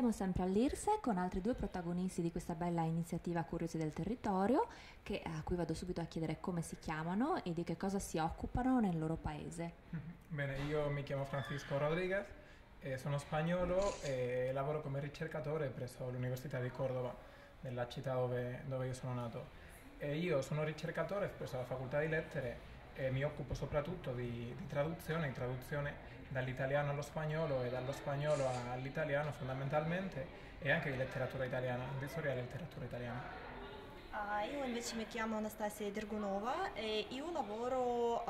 Siamo sempre all'IRSE con altri due protagonisti di questa bella iniziativa Curiosi del Territorio, a cui vado subito a chiedere come si chiamano e di che cosa si occupano nel loro paese. Bene, io mi chiamo Francisco Rodriguez, sono spagnolo e lavoro come ricercatore presso l'Università di Cordova, nella città dove io sono nato. Io sono ricercatore presso la Facoltà di Lettere e mi occupo soprattutto di traduzione dall'italiano allo spagnolo e dallo spagnolo all'italiano fondamentalmente, e anche di letteratura italiana, di storia della letteratura italiana. Io invece mi chiamo Anastasia Dergunova e io lavoro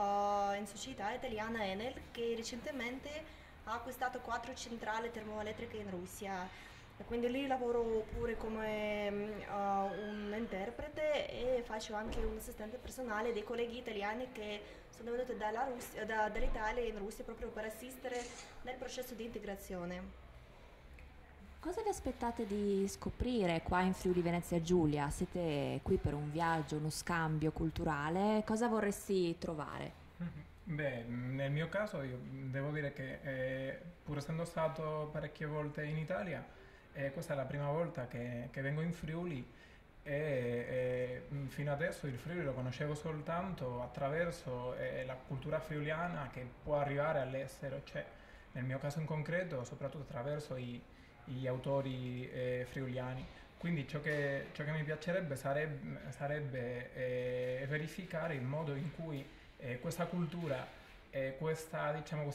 in società italiana Enel, che recentemente ha acquistato 4 centrali termoelettriche in Russia. E quindi lì lavoro pure come un interprete e faccio anche un assistente personale dei colleghi italiani che sono venuti dall'Italia in Russia proprio per assistere nel processo di integrazione. Cosa vi aspettate di scoprire qua in Friuli Venezia Giulia? Siete qui per un viaggio, uno scambio culturale, cosa vorresti trovare? Beh, nel mio caso io devo dire che pur essendo stato parecchie volte in Italia, questa è la prima volta che vengo in Friuli e fino adesso il Friuli lo conoscevo soltanto attraverso la cultura friuliana che può arrivare all'estero, cioè nel mio caso in concreto soprattutto attraverso gli autori friuliani. Quindi ciò che mi piacerebbe sarebbe verificare il modo in cui questa cultura e questa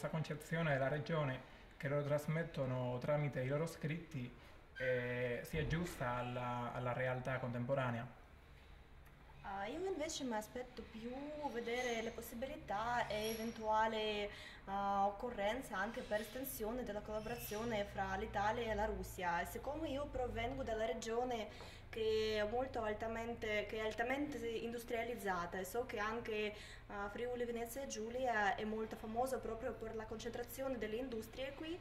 concezione della regione che loro trasmettono tramite i loro scritti sia giusta alla realtà contemporanea. Io invece mi aspetto più vedere le possibilità e eventuale occorrenza anche per estensione della collaborazione fra l'Italia e la Russia. Siccome io provengo dalla regione che è altamente industrializzata e so che anche Friuli Venezia Giulia è molto famosa proprio per la concentrazione delle industrie qui,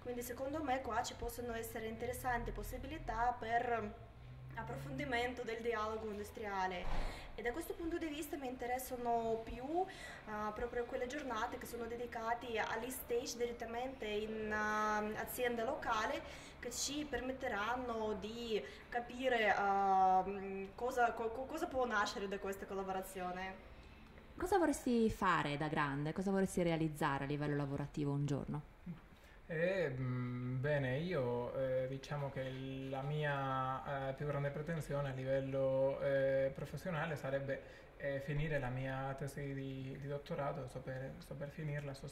quindi secondo me qua ci possono essere interessanti possibilità per approfondimento del dialogo industriale e da questo punto di vista mi interessano più proprio quelle giornate che sono dedicate agli stage direttamente in aziende locali che ci permetteranno di capire cosa può nascere da questa collaborazione. Cosa vorresti fare da grande? Cosa vorresti realizzare a livello lavorativo un giorno? Bene, io diciamo che la mia più grande pretensione a livello professionale sarebbe finire la mia tesi di dottorato, sto per finirla, sto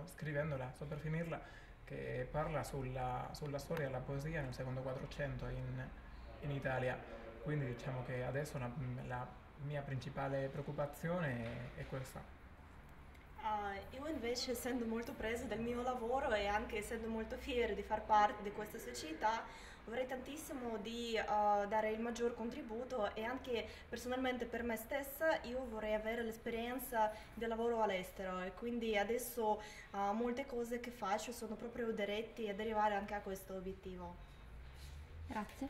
scrivendola, sto per finirla, che parla sulla storia della poesia nel secondo Quattrocento in Italia. Quindi diciamo che adesso la mia principale preoccupazione è questa. Io invece, essendo molto presa del mio lavoro e anche essendo molto fiera di far parte di questa società, vorrei tantissimo di dare il maggior contributo e anche personalmente per me stessa io vorrei avere l'esperienza del lavoro all'estero e quindi adesso molte cose che faccio sono proprio diretti ad arrivare anche a questo obiettivo. Grazie.